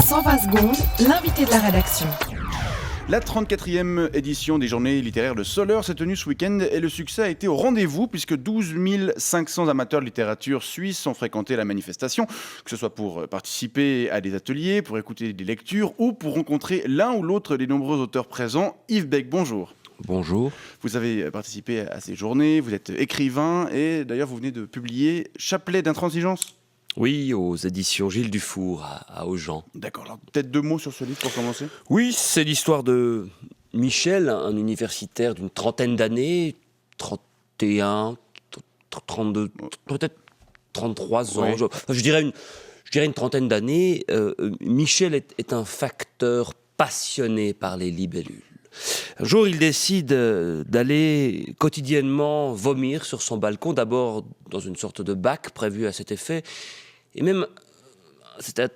120 secondes, l'invité de la rédaction. La 34e édition des Journées littéraires de Soleure s'est tenue ce week-end et le succès a été au rendez-vous puisque 12 500 amateurs de littérature suisse ont fréquenté la manifestation, que ce soit pour participer à des ateliers, pour écouter des lectures ou pour rencontrer l'un ou l'autre des nombreux auteurs présents. Yves Beck, bonjour. Bonjour. Vous avez participé à ces journées, vous êtes écrivain et d'ailleurs vous venez de publier Chapelet d'intransigeance. Oui, aux éditions Gilles Dufour à Augent. D'accord, alors peut-être 2 mots sur ce livre pour commencer. Oui, c'est l'histoire de Michel, un universitaire d'une trentaine d'années, 31, 32, peut-être 33 ans, Oui. je dirais une trentaine d'années. Michel est un facteur passionné par les libellules. Un jour, il décide d'aller quotidiennement vomir sur son balcon, d'abord dans une sorte de bac prévu à cet effet, et même, c'était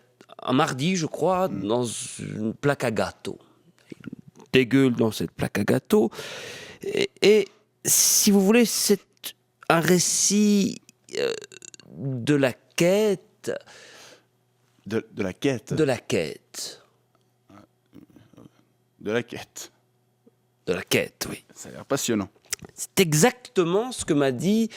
un mardi, je crois, dans une plaque à gâteau. Il dégueule dans cette plaque à gâteau, et si vous voulez, c'est un récit de la quête. De la quête. De la quête. De la quête. De la quête, oui. Ça a l'air passionnant. C'est exactement ce que m'a dit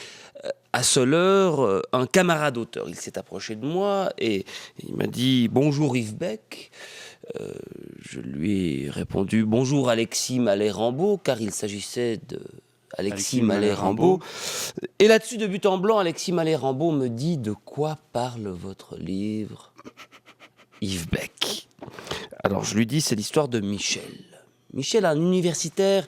à Soleure un camarade auteur. Il s'est approché de moi et il m'a dit « Bonjour Yves Beck ». Je lui ai répondu « Bonjour Alexis Mallet-Rambaud » car il s'agissait de Alexis Mallet-Rambaud. Et là-dessus, de but en blanc, Alexis Mallet-Rambaud me dit « De quoi parle votre livre, Yves Beck ?» Alors je lui dis « C'est l'histoire de Michel ». Michel, un universitaire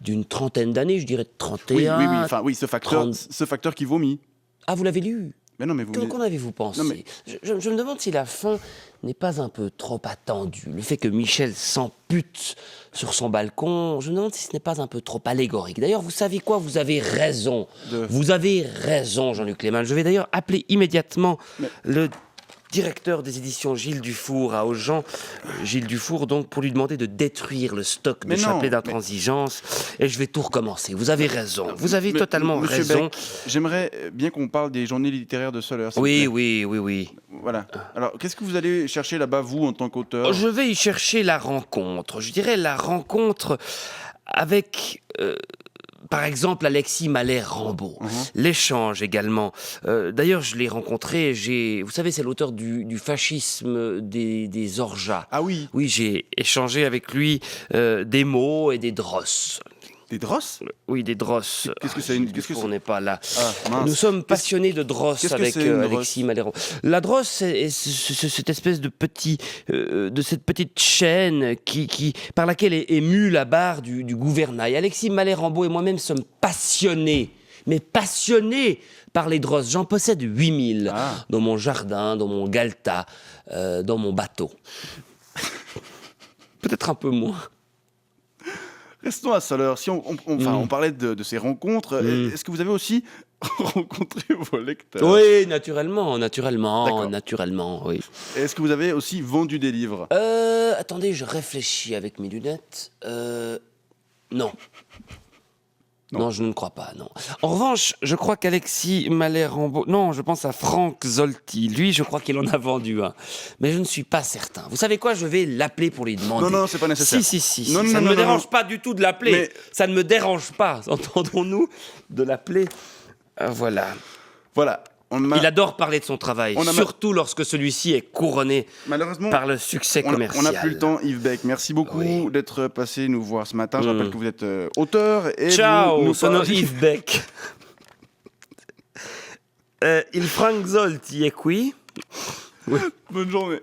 d'une trentaine d'années, je dirais 31. Oui, ce facteur qui vomit. Ah, vous l'avez lu? Mais non, mais vous. Qu'en avez-vous pensé? Non, mais... je me demande si la fin n'est pas un peu trop attendue. Le fait que Michel s'ampute sur son balcon, je me demande si ce n'est pas un peu trop allégorique. D'ailleurs, vous savez quoi? Vous avez raison. Vous avez raison, Jean-Luc Léman. Je vais d'ailleurs appeler immédiatement le directeur des éditions Gilles Dufour à Augent, Gilles Dufour, donc, pour lui demander de détruire le stock de Chapelet d'intransigeance, et je vais tout recommencer. Vous avez raison, vous avez totalement raison. Beck, j'aimerais bien qu'on parle des Journées littéraires de Soleure. Oui. Voilà. Alors, qu'est-ce que vous allez chercher là-bas, vous, en tant qu'auteur? Je vais y chercher la rencontre. Je dirais la rencontre avec... par exemple, Alexis Mallet-Rambaud. L'échange également. D'ailleurs, je l'ai rencontré, vous savez, c'est l'auteur du fascisme des orjas. Ah oui. Oui, j'ai échangé avec lui des mots et des drosses. Des drosses? Oui, des drosses. Qu'est-ce que c'est? On n'est pas là. Ah, mince. Nous sommes passionnés de drosses avec Alexis Mallet-Rambaud. La drosse, c'est cette espèce de cette petite chaîne par laquelle est mue la barre du gouvernail. Alexis Mallet-Rambaud et moi-même sommes passionnés, mais passionnés par les drosses. J'en possède 8000 dans mon jardin, dans mon galetas, dans mon bateau. Peut-être un peu moins. Restons à Soleure. Si on parlait de ces rencontres, est-ce que vous avez aussi rencontré vos lecteurs? Oui, naturellement, oui. Est-ce que vous avez aussi vendu des livres? Attendez, je réfléchis avec mes lunettes. Non. Non, je ne crois pas, non. En revanche, je crois qu'Alexis Mallet-Rambaud... Non, je pense à Franck Zolti. Lui, je crois qu'il en a vendu un. Mais je ne suis pas certain. Vous savez quoi? Je vais l'appeler pour lui demander. Non, c'est pas nécessaire. Si. Ça ne me dérange pas du tout de l'appeler. Mais... Ça ne me dérange pas, entendons-nous, de l'appeler. Voilà. Il adore parler de son travail, surtout lorsque celui-ci est couronné par le succès commercial. On n'a plus le temps, Yves Beck. Merci beaucoup d'être passé nous voir ce matin. Je rappelle que vous êtes auteur. Et ciao, sono Yves Beck. Il Frank Zolti est qui? Bonne journée.